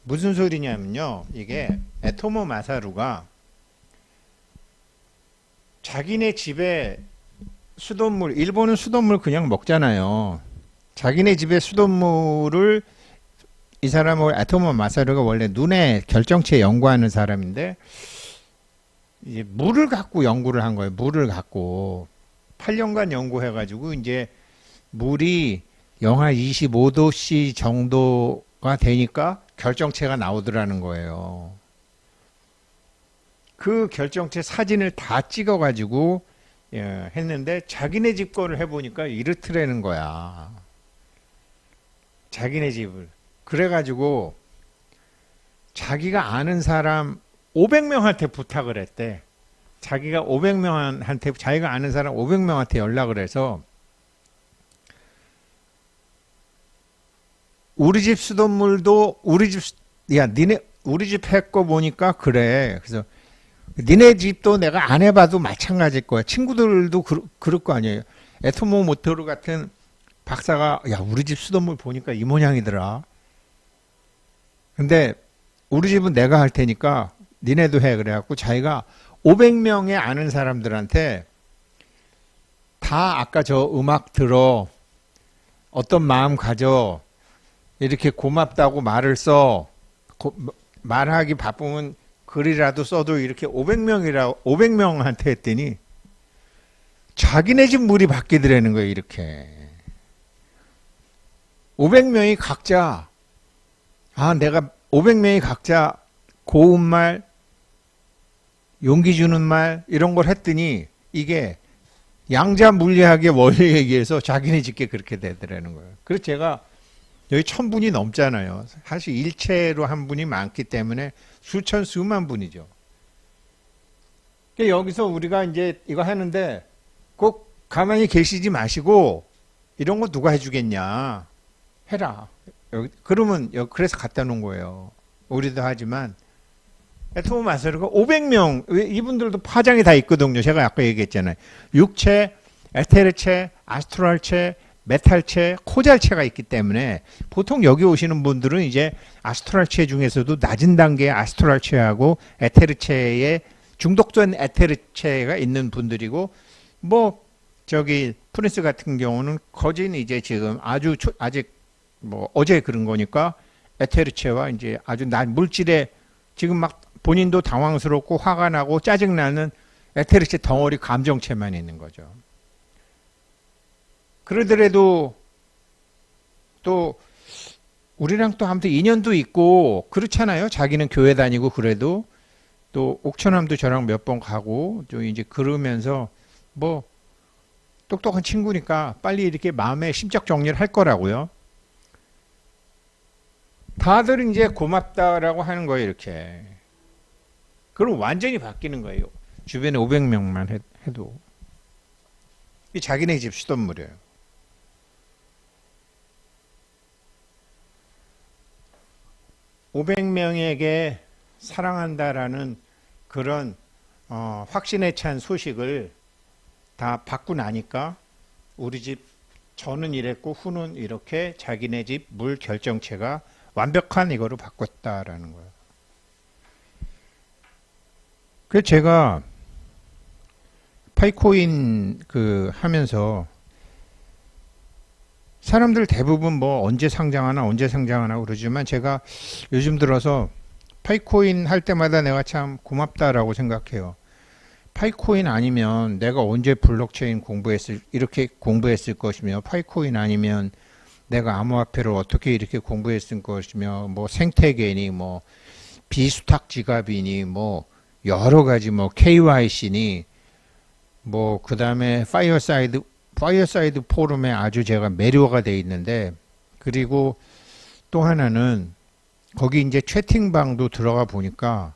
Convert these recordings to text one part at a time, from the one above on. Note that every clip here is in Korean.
무슨 소리냐면요. 이게 에토모 마사루가 자기네 집에 수돗물, 일본은 수돗물 그냥 먹잖아요. 자기네 집에 수돗물을 이 사람은 에토모 마사루가 원래 눈의 결정체 연구하는 사람인데 이제 물을 갖고 연구를 한 거예요. 물을 갖고 8년간 연구해가지고 이제 물이 영하 25도씨 정도가 되니까 결정체가 나오더라는 거예요. 그 결정체 사진을 다 찍어가지고 했는데 자기네 집 거를 해보니까 이렇더라는 거야. 자기네 집을. 그래가지고 자기가 아는 사람 500명한테 부탁을 했대. 자기가 아는 사람 500명한테 연락을 해서 우리 집 수돗물도 우리 집 했거 보니까 그래. 그래서 니네 집도 내가 안 해봐도 마찬가지일 거야. 친구들도 그럴 거 아니에요. 에토모 모토르 같은 박사가 야 우리 집 수돗물 보니까 이 모양이더라. 근데 우리 집은 내가 할 테니까 니네도 해. 그래갖고 자기가 500명의 아는 사람들한테 다 아까 저 음악 들어 어떤 마음 가져 이렇게 고맙다고 말을 써. 말하기 바쁘면 글이라도 써도 이렇게 500명한테 했더니 자기네 집 물이 바뀌더라는 거예요. 이렇게 500명이 각자 내가 500명이 각자 고운 말, 용기 주는 말 이런 걸 했더니 이게 양자 물리학의 원리에 의해서 자기네 집게 그렇게 되더라는 거예요. 그래서 제가 여기 1000분이 넘잖아요. 사실 일체로 한 분이 많기 때문에 수천 수만 분이죠. 그러니까 여기서 우리가 이제 이거 하는데 꼭 가만히 계시지 마시고 이런 거 누가 해주겠냐 해라. 그러면 그래서 갖다 놓은 거예요. 우리도 하지만 에토모 마사루가 500명 이분들도 파장이 다 있거든요. 제가 아까 얘기했잖아요. 육체, 에테르체, 아스트랄체, 메탈체, 코잘체가 있기 때문에 보통 여기 오시는 분들은 이제 아스트랄체 중에서도 낮은 단계의 아스트랄체하고 에테르체에 중독된 에테르체가 있는 분들이고 뭐 저기 프린스 같은 경우는 거진 이제 지금 아직 뭐 어제 그런 거니까 에테르체와 이제 아주 물질에 지금 막 본인도 당황스럽고 화가 나고 짜증나는 에테르체 덩어리 감정체만 있는 거죠. 그러더라도 또 우리랑 또 아무튼 인연도 있고 그렇잖아요. 자기는 교회 다니고 그래도 또 옥천함도 저랑 몇 번 가고 또 이제 그러면서 뭐 똑똑한 친구니까 빨리 이렇게 마음의 심적 정리를 할 거라고요. 다들 이제 고맙다라고 하는 거예요. 이렇게. 그럼 완전히 바뀌는 거예요. 주변에 500명만 해도. 이 자기네 집 수돗물이에요. (500명에게) 사랑한다라는 그런 확신에 찬 소식을 다 받고 나니까 우리 집 저는 이랬고 후는 이렇게 자기네 집 물 결정체가 완벽한 이거로 바꿨다라는 거예요. 그래서 제가 파이코인 하면서 사람들 대부분 뭐 언제 상장하나 그러지만 제가 요즘 들어서 파이코인 할 때마다 내가 참 고맙다라고 생각해요. 파이코인 아니면 내가 언제 블록체인 이렇게 공부했을 것이며 파이코인 아니면 내가 암호화폐를 어떻게 이렇게 공부했을 것이며 뭐 생태계니 뭐 비수탁 지갑이니 뭐 여러 가지 뭐 KYC니 뭐 그 다음에 파이어사이드 포럼에 아주 제가 매료가 돼 있는데 그리고 또 하나는 거기 이제 채팅방도 들어가 보니까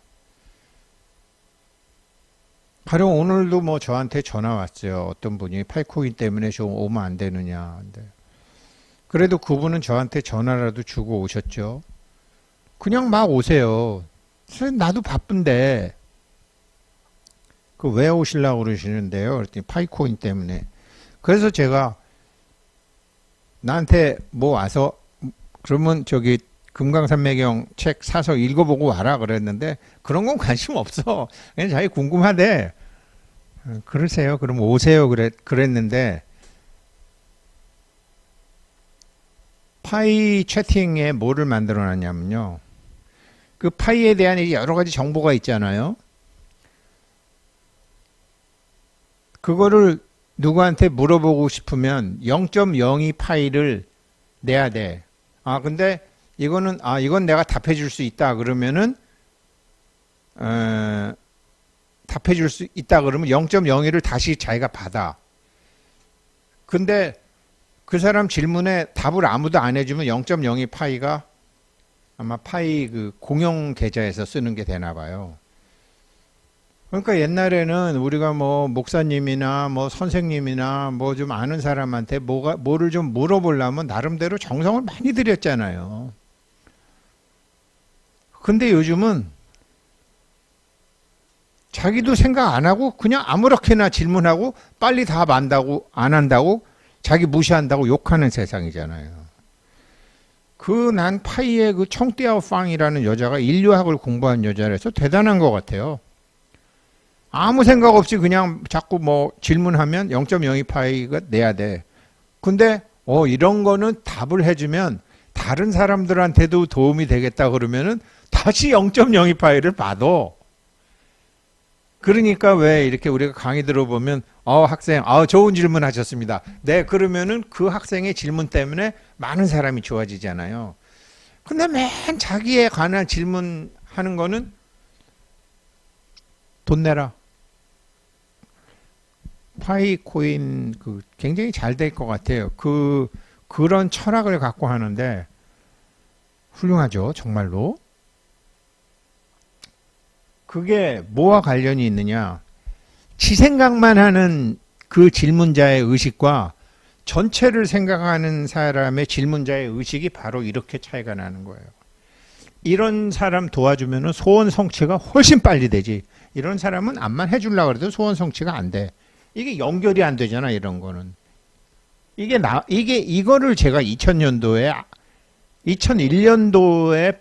가령 오늘도 뭐 저한테 전화 왔어요. 어떤 분이 파이코인 때문에 좀 오면 안 되느냐. 근데 그래도 그분은 저한테 전화라도 주고 오셨죠. 그냥 막 오세요. 나도 바쁜데 왜 오시려고 그러시는데요? 그랬더니 파이코인 때문에. 그래서 제가 나한테 뭐 와서 그러면 저기 금강산매경 책 사서 읽어보고 와라 그랬는데 그런 건 관심 없어. 그냥 자기 궁금하대. 그러세요. 그럼 오세요. 그랬는데 파이 채팅에 뭐를 만들어 놨냐면요. 그 파이에 대한 여러 가지 정보가 있잖아요. 그거를 누구한테 물어보고 싶으면 0.02 파이를 내야 돼. 근데 이건 내가 답해 줄 수 있다 그러면은 답해 줄 수 있다 그러면 0.01을 다시 자기가 받아. 근데 그 사람 질문에 답을 아무도 안 해주면 0.02 파이가 아마 파이 그 공용 계좌에서 쓰는 게 되나 봐요. 그러니까 옛날에는 우리가 뭐 목사님이나 뭐 선생님이나 뭐 좀 아는 사람한테 뭐를 좀 물어보려면 나름대로 정성을 많이 들였잖아요. 근데 요즘은 자기도 생각 안 하고 그냥 아무렇게나 질문하고 빨리 답 안다고 안 한다고 자기 무시한다고 욕하는 세상이잖아요. 난 파이의 그 청띠아오 빵이라는 여자가 인류학을 공부한 여자라서 대단한 것 같아요. 아무 생각 없이 그냥 자꾸 뭐 질문하면 0.02 파이가 내야 돼. 근데 이런 거는 답을 해주면 다른 사람들한테도 도움이 되겠다 그러면은 다시 0.02 파이를 받아. 그러니까 왜 이렇게 우리가 강의 들어보면 학생 좋은 질문 하셨습니다. 네, 그러면은 그 학생의 질문 때문에 많은 사람이 좋아지잖아요. 근데 맨 자기에 관한 질문하는 거는 돈 내라. 파이코인 굉장히 잘 될 것 같아요. 그런 철학을 갖고 하는데 훌륭하죠, 정말로. 그게 뭐와 관련이 있느냐? 지 생각만 하는 그 질문자의 의식과 전체를 생각하는 사람의 질문자의 의식이 바로 이렇게 차이가 나는 거예요. 이런 사람 도와주면 소원 성취가 훨씬 빨리 되지. 이런 사람은 암만 해주려고 해도 소원 성취가 안 돼. 이게 연결이 안 되잖아, 이런 거는. 이거를 제가 2001년도에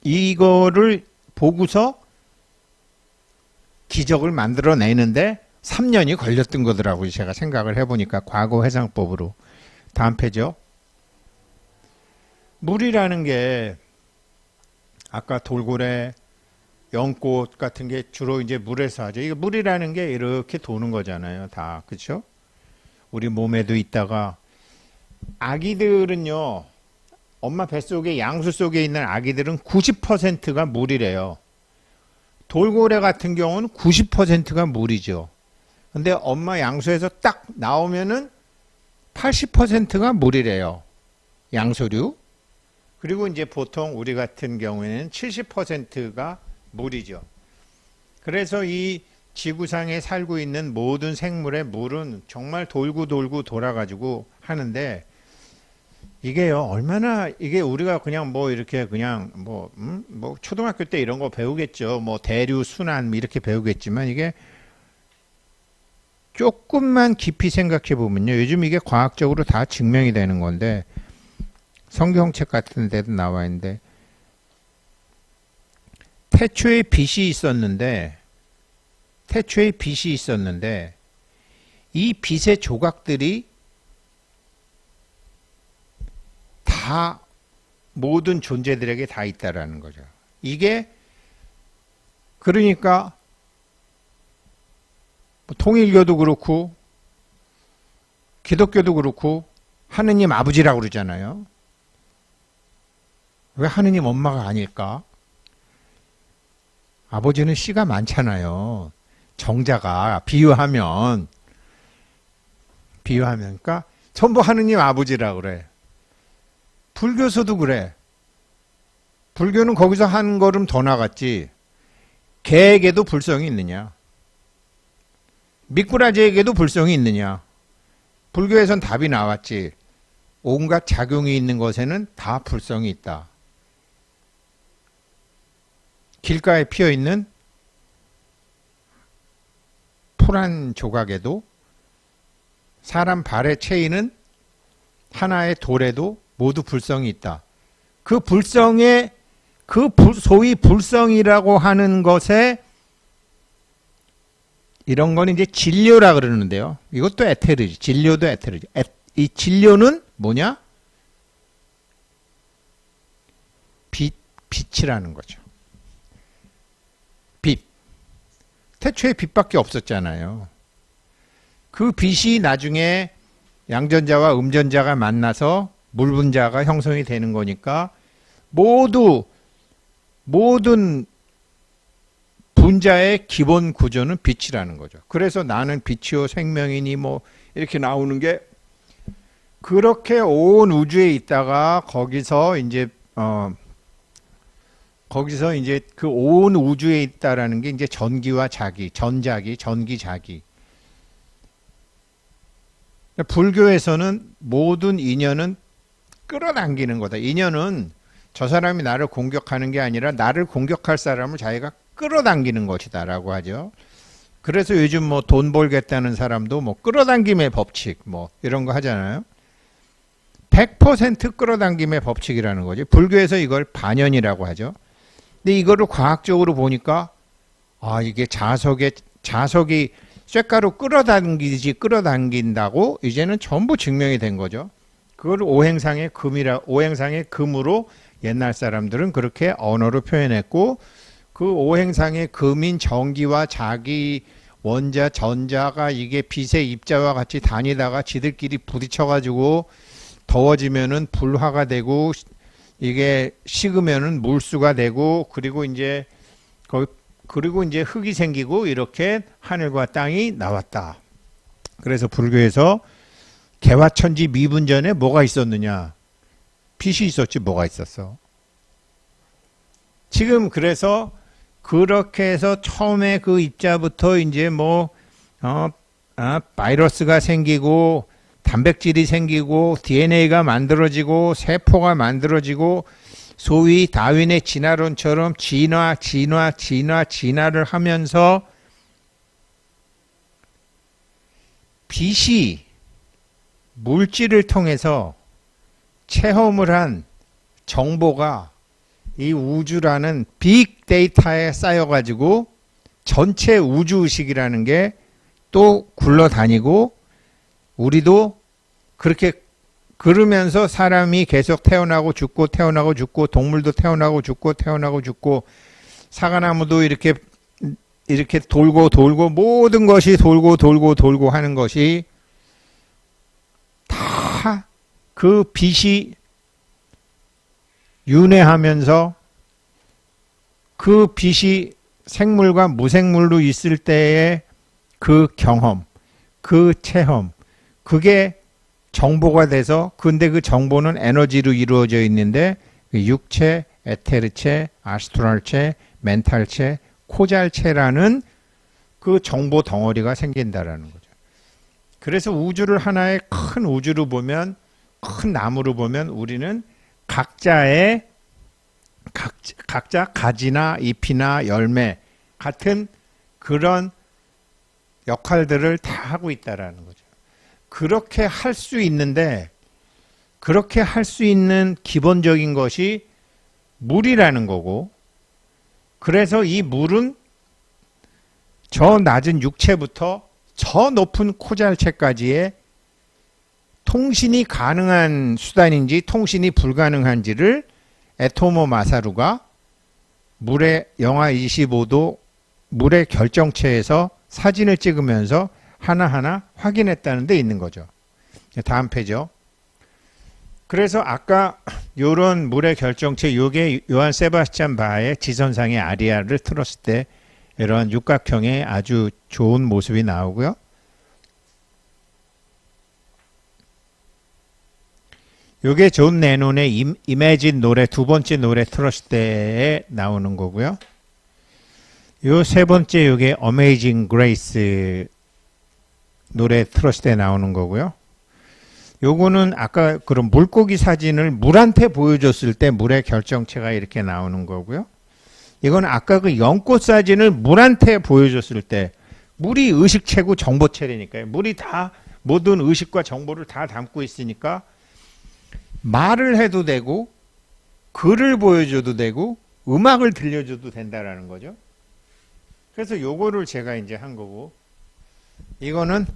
이거를 보고서 기적을 만들어내는데 3년이 걸렸던 거더라고요. 제가 생각을 해보니까 과거 회상법으로. 다음 페이지요. 물이라는 게 아까 돌고래, 연꽃 같은 게 주로 이제 물에서 하죠. 이게 물이라는 게 이렇게 도는 거잖아요. 다. 그렇죠? 우리 몸에도 있다가 아기들은요. 엄마 뱃속에 양수 속에 있는 아기들은 90%가 물이래요. 돌고래 같은 경우는 90%가 물이죠. 근데 엄마 양수에서 딱 나오면은 80%가 물이래요. 양수류. 그리고 이제 보통 우리 같은 경우에는 70%가 물이죠. 그래서 이 지구상에 살고 있는 모든 생물의 물은 정말 돌고 돌아가지고 하는데 이게요, 얼마나, 이게 우리가 그냥 뭐 이렇게 그냥 뭐 초등학교 때 이런 거 배우겠죠. 뭐 대류, 순환 이렇게 배우겠지만 이게 조금만 깊이 생각해 보면요. 요즘 이게 과학적으로 다 증명이 되는 건데 성경책 같은 데도 나와 있는데 태초에 빛이 있었는데 이 빛의 조각들이 다 모든 존재들에게 다 있다라는 거죠. 이게 그러니까 통일교도 그렇고 기독교도 그렇고 하느님 아버지라고 그러잖아요. 왜 하느님 엄마가 아닐까? 아버지는 씨가 많잖아요. 정자가 비유하면 그러니까 전부 하느님 아버지라고 그래. 불교서도 그래. 불교는 거기서 한 걸음 더 나갔지. 개에게도 불성이 있느냐? 미꾸라지에게도 불성이 있느냐? 불교에선 답이 나왔지. 온갖 작용이 있는 것에는 다 불성이 있다. 길가에 피어있는 풀 한 조각에도 사람 발에 채이는 하나의 돌에도 모두 불성이 있다. 그 불성의 소위 불성이라고 하는 것에 이런 거는 이제 진료라 그러는데요. 이것도 에테르지. 진료도 에테르지. 이 진료는 뭐냐? 빛이라는 거죠. 빛. 태초에 빛밖에 없었잖아요. 그 빛이 나중에 양전자와 음전자가 만나서 물분자가 형성이 되는 거니까 모든 분자의 기본 구조는 빛이라는 거죠. 그래서 나는 빛이요 생명이니 뭐 이렇게 나오는 게 그렇게 온 우주에 있다가 거기서 이제 그 온 우주에 있다라는 게 이제 전기와 자기, 전자기, 전기 자기. 불교에서는 모든 인연은 끌어당기는 거다. 인연은 저 사람이 나를 공격하는 게 아니라 나를 공격할 사람을 자기가 끌어당기는 것이다라고 하죠. 그래서 요즘 뭐 돈 벌겠다는 사람도 뭐 끌어당김의 법칙 뭐 이런 거 하잖아요. 100% 끌어당김의 법칙이라는 거죠. 불교에서 이걸 반연이라고 하죠. 근데 이거를 과학적으로 보니까 이게 자석이 쇳가루 끌어당긴다고 이제는 전부 증명이 된 거죠. 그걸 오행상의 금으로 옛날 사람들은 그렇게 언어로 표현했고 그 오행상의 금인 전기와 자기 원자 전자가 이게 빛의 입자와 같이 다니다가 지들끼리 부딪혀가지고 더워지면은 불화가 되고 이게 식으면은 물수가 되고 그리고 이제 흙이 생기고 이렇게 하늘과 땅이 나왔다. 그래서 불교에서 개화천지 미분전에 뭐가 있었느냐? 빛이 있었지 뭐가 있었어. 지금 그래서 그렇게 해서 처음에 그 입자부터 이제 바이러스가 생기고 단백질이 생기고 DNA가 만들어지고 세포가 만들어지고 소위 다윈의 진화론처럼 진화를 하면서 빛이 물질을 통해서 체험을 한 정보가 이 우주라는 빅데이터에 쌓여가지고 전체 우주의식이라는 게 또 굴러다니고 우리도 그렇게 그러면서 사람이 계속 태어나고 죽고 태어나고 죽고 동물도 태어나고 죽고 태어나고 죽고 사과나무도 이렇게 돌고 모든 것이 돌고 하는 것이 다 그 빛이 윤회하면서 그 빛이 생물과 무생물로 있을 때의 그 경험, 그 체험, 그게 정보가 돼서 근데 그 정보는 에너지로 이루어져 있는데 육체, 에테르체, 아스트랄체, 멘탈체, 코잘체라는 그 정보 덩어리가 생긴다라는 거죠. 그래서 우주를 하나의 큰 우주로 보면 큰 나무로 보면 우리는 각자 가지나 잎이나 열매 같은 그런 역할들을 다 하고 있다라는 거죠. 그렇게 할 수 있는데 그렇게 할 수 있는 기본적인 것이 물이라는 거고 그래서 이 물은 저 낮은 육체부터 저 높은 코잘체까지의 통신이 가능한 수단인지 통신이 불가능한지를 에토모 마사루가 물의 영하 25도 물의 결정체에서 사진을 찍으면서 하나하나 확인했다는 데 있는 거죠. 다음 페이지요. 그래서 아까 요런 물의 결정체 요게 요한 세바스찬 바의 지선상의 아리아를 틀었을 때 이런 육각형의 아주 좋은 모습이 나오고요. 요게 존 레논의 이매진 노래 두 번째 노래 틀었을 때에 나오는 거고요. 요 세 번째 요게 어메이징 그레이스 노래 틀었을 때 나오는 거고요. 요거는 아까 그런 물고기 사진을 물한테 보여줬을 때 물의 결정체가 이렇게 나오는 거고요. 이건 아까 그 연꽃 사진을 물한테 보여줬을 때 물이 의식체고 정보체라니까요. 물이 다 모든 의식과 정보를 다 담고 있으니까 말을 해도 되고 글을 보여줘도 되고 음악을 들려줘도 된다라는 거죠. 그래서 요거를 제가 이제 한 거고, 이거는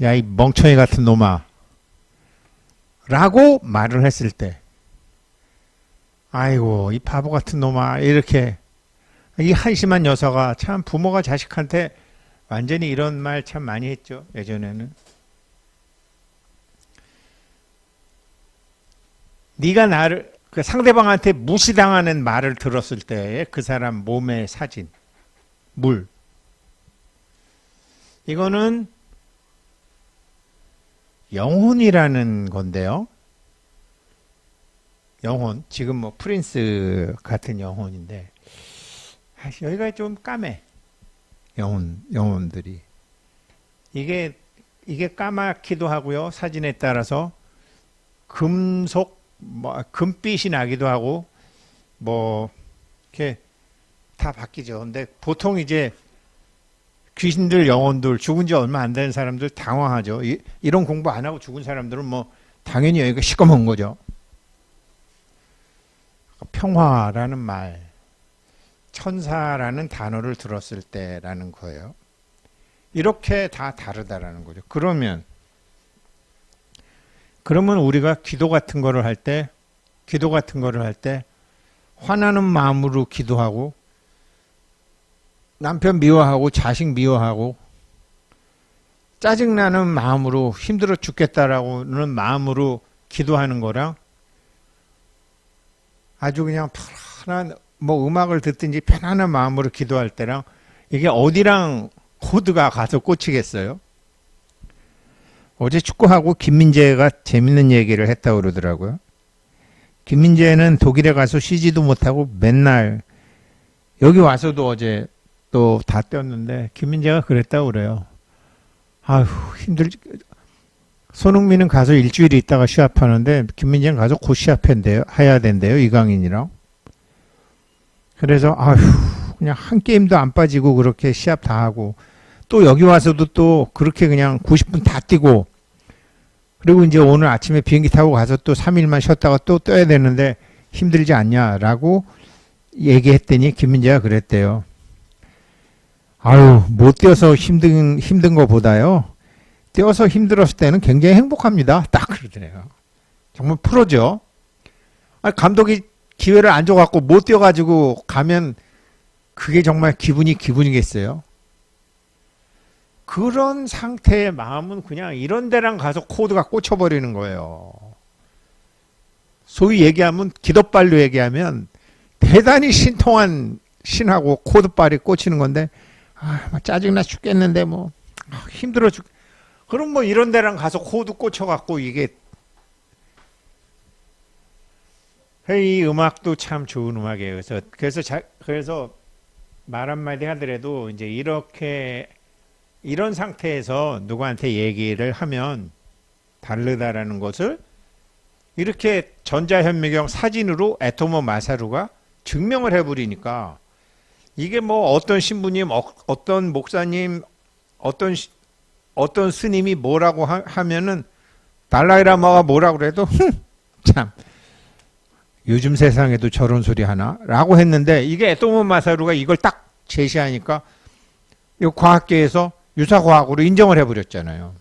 야, 이 멍청이 같은 놈아 라고 말을 했을 때, 아이고 이 바보 같은 놈아, 이렇게 이 한심한 녀석아, 참 부모가 자식한테 완전히 이런 말 참 많이 했죠, 예전에는. 네가 나를, 그 상대방한테 무시당하는 말을 들었을 때 그 사람 몸의 사진, 물, 이거는 영혼이라는 건데요. 영혼, 지금 뭐 프린스 같은 영혼인데, 여기가 좀 까매. 영혼들이. 이게 까맣기도 하고요. 사진에 따라서 금속, 뭐 금빛이 나기도 하고, 뭐 이렇게 다 바뀌죠. 근데 보통 이제 귀신들, 영혼들, 죽은 지 얼마 안 되는 사람들 당황하죠. 이런 공부 안 하고 죽은 사람들은 뭐 당연히 여기가 시꺼먼 거죠. 평화라는 말, 천사라는 단어를 들었을 때라는 거예요. 이렇게 다 다르다라는 거죠. 그러면 우리가 기도 같은 거를 할 때, 화나는 마음으로 기도하고, 남편 미워하고, 자식 미워하고, 짜증나는 마음으로, 힘들어 죽겠다라고는 마음으로 기도하는 거랑, 아주 그냥 편안한, 뭐 음악을 듣든지 편안한 마음으로 기도할 때랑, 이게 어디랑 코드가 가서 꽂히겠어요? 어제 축구하고 김민재가 재밌는 얘기를 했다고 그러더라고요. 김민재는 독일에 가서 쉬지도 못하고 맨날, 여기 와서도 어제 또 다 뛰었는데 김민재가 그랬다고 그래요. 아휴 힘들지. 손흥민은 가서 일주일 있다가 시합하는데 김민재는 가서 곧 시합해야 된대요, 이강인이랑. 그래서 아휴 그냥 한 게임도 안 빠지고 그렇게 시합 다 하고, 또 여기 와서도 또 그렇게 그냥 90분 다 뛰고, 그리고 이제 오늘 아침에 비행기 타고 가서 또 3일만 쉬었다가 또 떠야 되는데 힘들지 않냐라고 얘기했더니 김민재가 그랬대요. 아유, 못 뛰어서 힘든 거보다요, 뛰어서 힘들었을 때는 굉장히 행복합니다. 딱 그러더래요. 정말 프로죠. 아니, 감독이 기회를 안 줘갖고 못 뛰어가지고 가면 그게 정말 기분이겠어요. 그런 상태의 마음은 그냥 이런 데랑 가서 코드가 꽂혀버리는 거예요. 소위 얘기하면, 기도빨로 얘기하면 대단히 신통한 신하고 코드빨이 꽂히는 건데, 짜증나 죽겠는데 뭐 힘들어 그럼 뭐 이런 데랑 가서 코드 꽂혀갖고 이게. 이 음악도 참 좋은 음악이에요. 그래서 말 한마디 하더라도 이제 이런 상태에서 누구한테 얘기를 하면 다르다라는 것을 이렇게 전자현미경 사진으로 애토모 마사루가 증명을 해버리니까, 이게 뭐 어떤 신부님, 어떤 목사님, 어떤 스님이 뭐라고 하면은 달라이라마가 뭐라고 그래도 참 요즘 세상에도 저런 소리 하나? 라고 했는데, 이게 애토모 마사루가 이걸 딱 제시하니까 이 과학계에서 유사과학으로 인정을 해버렸잖아요.